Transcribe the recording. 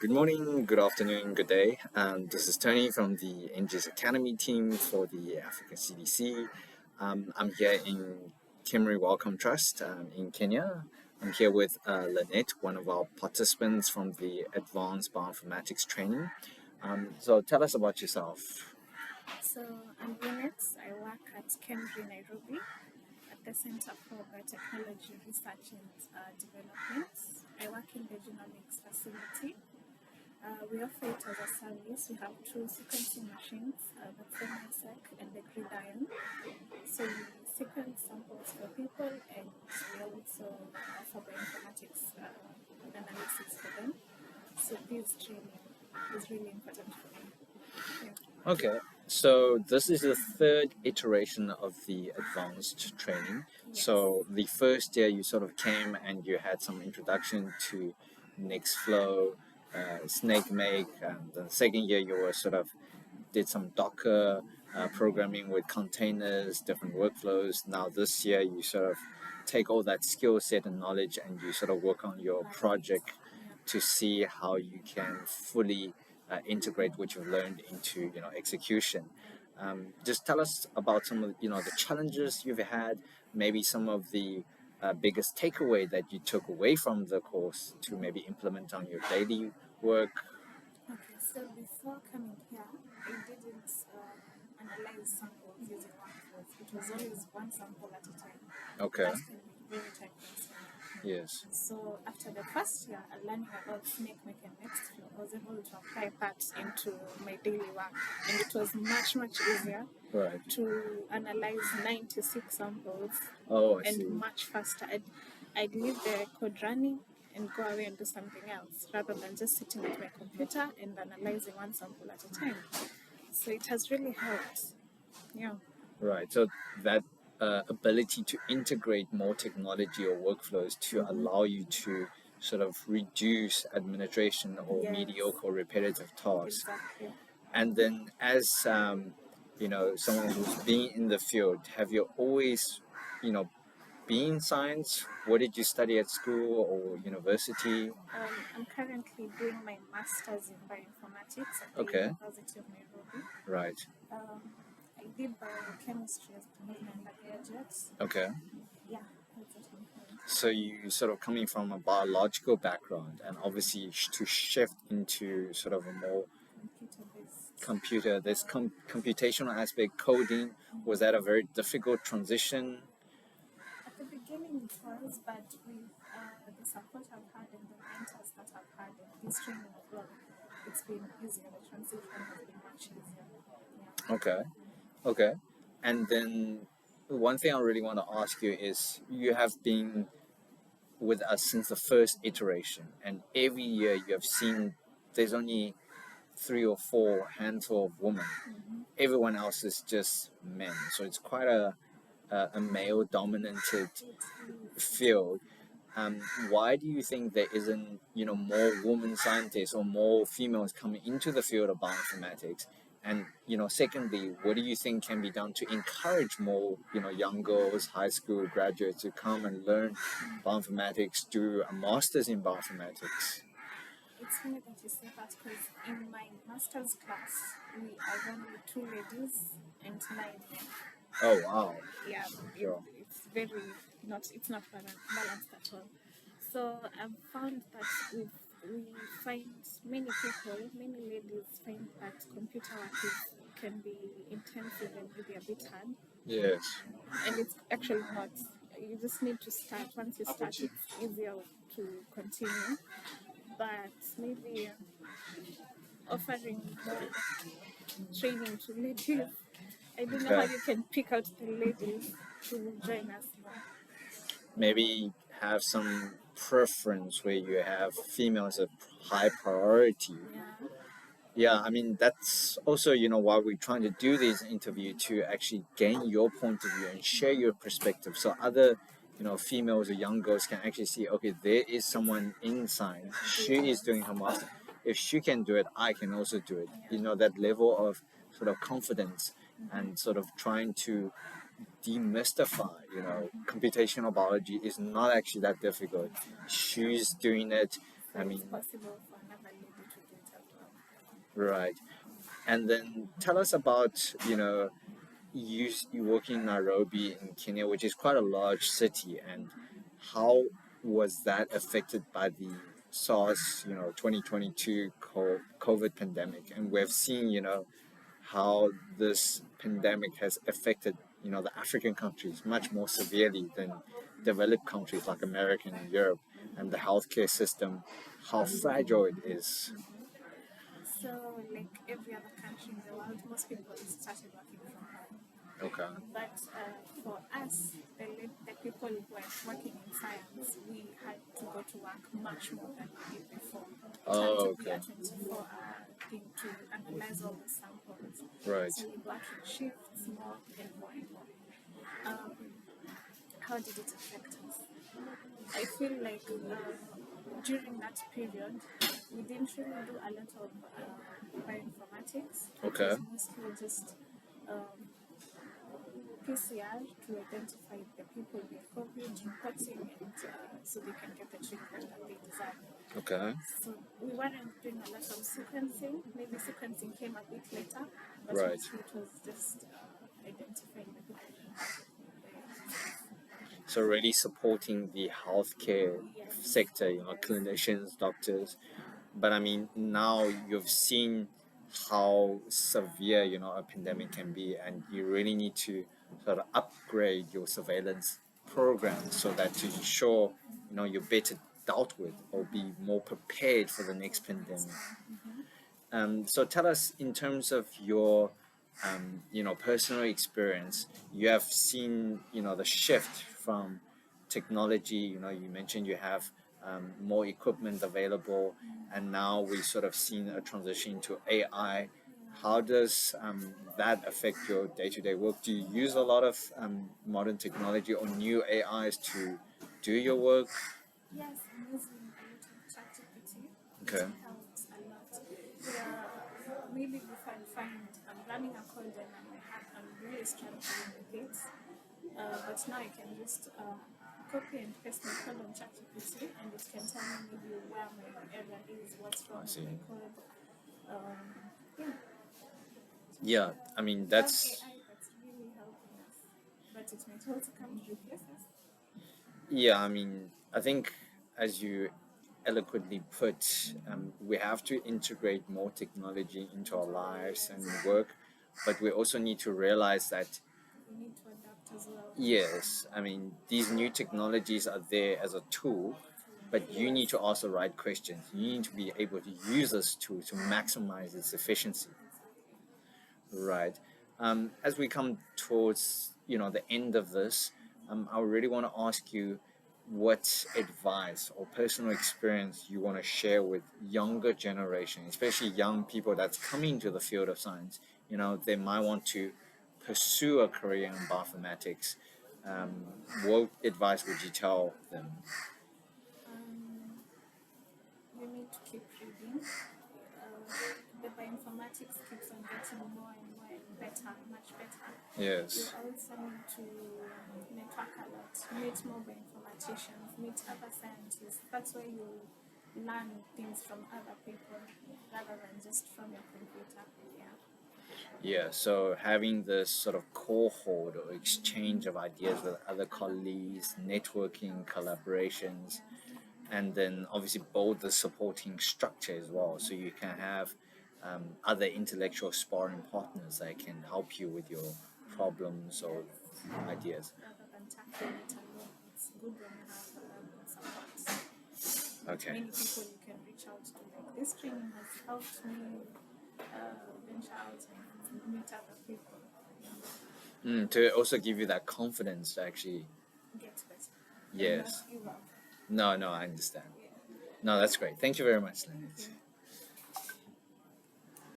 Good morning, good afternoon, good day. This is Tony from the NGS Academy team for the Africa CDC. I'm here in Kimri Wellcome Trust in Kenya. I'm here with Lynette, one of our participants from the Advanced Bioinformatics training. So tell us about yourself. So I'm Lynette. I work at Cambridge, Nairobi, at the Center for Biotechnology Research and Development. I work in the genomics facility. We offer it as a service. We have two sequencing machines, the semi-sec and the gridiron. So we sequence samples for people, and we also offer bioinformatics analysis for them. So this training is really important for me. Yeah. Okay, so this is the third iteration of the advanced training. Yes. So the first year you sort of came and you had some introduction to Nextflow, SnakeMake, and the second year you were sort of did some Docker programming with containers, different workflows. Now this year you sort of take all that skill set and knowledge and you sort of work on your project to see how you can fully integrate what you've learned into execution. Just tell us about some of the challenges you've had, maybe some of the biggest takeaway that you took away from the course to maybe implement on your daily work. Okay, so before coming here, I didn't analyze samples using workflows. It was always one sample at a time. Okay. That can be very time consuming. Yes. So after the first year, learning about SnakeMake and Nextflow, I was able to apply that into my daily work, and it was much easier Right. to analyze 96 samples Oh, I see. and much faster. I'd leave the code running and go away and do something else rather than just sitting at my computer and analyzing one sample at a time. So it has really helped. Yeah. Right. So that ability to integrate more technology or workflows to allow you to sort of reduce administration or Yes. mediocre or repetitive tasks. Exactly. And then, as someone who's been in the field, have you always, been in science? What did you study at school or university? I'm currently doing my master's in bioinformatics at the Okay. University of Nairobi. Right. I did biochemistry as part of my undergraduate. Okay. Yeah, that's what I'm doing. So you sort of coming from a biological background, and obviously to shift into sort of a more Computer-based. this computational aspect, coding, was that a very difficult transition? At the beginning it was, but with the support I've had and the mentors that I've had and this training as well, it's been easier. The transition has been much easier. Yeah. Okay. And then one thing I really want to ask you is you have been with us since the first iteration, and every year you have seen there's only 3 or 4 handful of women. Everyone else is just men. So it's quite a male dominated field. Why do you think there isn't more women scientists or more females coming into the field of bioinformatics? And secondly, what do you think can be done to encourage more young girls, high school graduates to come and learn bioinformatics, do a master's in bioinformatics? It's funny that you say that because in my master's class, we are only 2 ladies and 9 men. Oh wow! Yeah, Sure. it's not balanced at all. So I've found that we find many ladies find that computer work can be intensive and maybe a bit hard. Yes. And it's actually not. You just need to start. Once you start, it's easier to continue. But maybe offering more training to ladies. I don't know how you can pick out the ladies to join us more. Maybe have some preference where you have females of high priority. Yeah. Yeah, I mean that's also why we're trying to do this interview, to actually gain your point of view and share your perspective, so other females or young girls can actually see, okay, there is someone in science, she is doing her master, if she can do it, I can also do it. That level of sort of confidence and sort of trying to demystify, computational biology is not actually that difficult. She's doing it, So I it's mean, possible for another lady to do it as well. right. And then tell us about, you working in Nairobi in Kenya, which is quite a large city, and how was that affected by the SARS, 2022 COVID pandemic? And we've seen, how this pandemic has affected, the African countries much more severely than developed countries like America and Europe, and the healthcare system, how fragile it is. So, like every other country in the world, most people started working from home. Okay. But for us, the people who were working in science, we had to go to work much more than we did before. It had Oh, to be okay. a 24-hour thing to analyze all the samples. Right. So we work in shifts more and more and more. Um, how did it affect us? I feel like during that period, we didn't really do a lot of bioinformatics. Okay. It was mostly just um, PCR to identify the people with COVID, reporting, and so they can get the treatment that they deserve. Okay. So we weren't doing a lot of sequencing. Maybe sequencing came a bit later, but Right. mostly it was just identifying the people. So really supporting the healthcare sector, clinicians, doctors. But I mean, now you've seen how severe, a pandemic can be, and you really need to sort of upgrade your surveillance program so that to ensure, you're better dealt with or be more prepared for the next pandemic. So tell us, in terms of your, personal experience, you have seen, the shift from technology. You mentioned you have more equipment available, and now we sort of seen a transition to AI. How does that affect your day-to-day work? Do you use a lot of modern technology or new AIs to do your work? Yes, I'm using a lot of ChatGPT. Okay. It helps a lot. Maybe if I find I'm running a code and I'm really struggling with it, but now I can just copy and paste my code on ChatGPT and it can tell me maybe where my error is, what's wrong I with see. my code. Yeah, Yeah, I mean, we have that's AI that's really helping us, but it might also come to replace us. Yeah, I mean, I think, as you eloquently put, we have to integrate more technology into our lives and work, but we also need to realize that, We need to adapt as well. yes, I mean, these new technologies are there as a tool, but you need to ask the right questions. You need to be able to use this tool to maximize its efficiency. Right. As we come towards, the end of this, I really want to ask you what advice or personal experience you want to share with younger generation, especially young people that's coming to the field of science. They might want to pursue a career in bioinformatics. Um, what advice would you tell them? Um, you need to keep reading. The bioinformatics keeps on getting more and more and better, much better. You Yes. also need to network a lot, meet more bioinformaticians, meet other scientists. That's where you learn things from other people rather than just from your computer. Yeah. Yeah, so having this sort of cohort or exchange of ideas with other colleagues, networking, collaborations, and then obviously build the supporting structure as well. So you can have other intellectual sparring partners that can help you with your problems or ideas. Rather than tackling it alone, it's good when you have support. Okay. Many people you can reach out to. Like this training has helped me venture out and meet other people. To also give you that confidence to actually, Get better. And not yes. give up. No, I understand. Yeah. No, that's great. Thank you very much, Thank Lynette. you.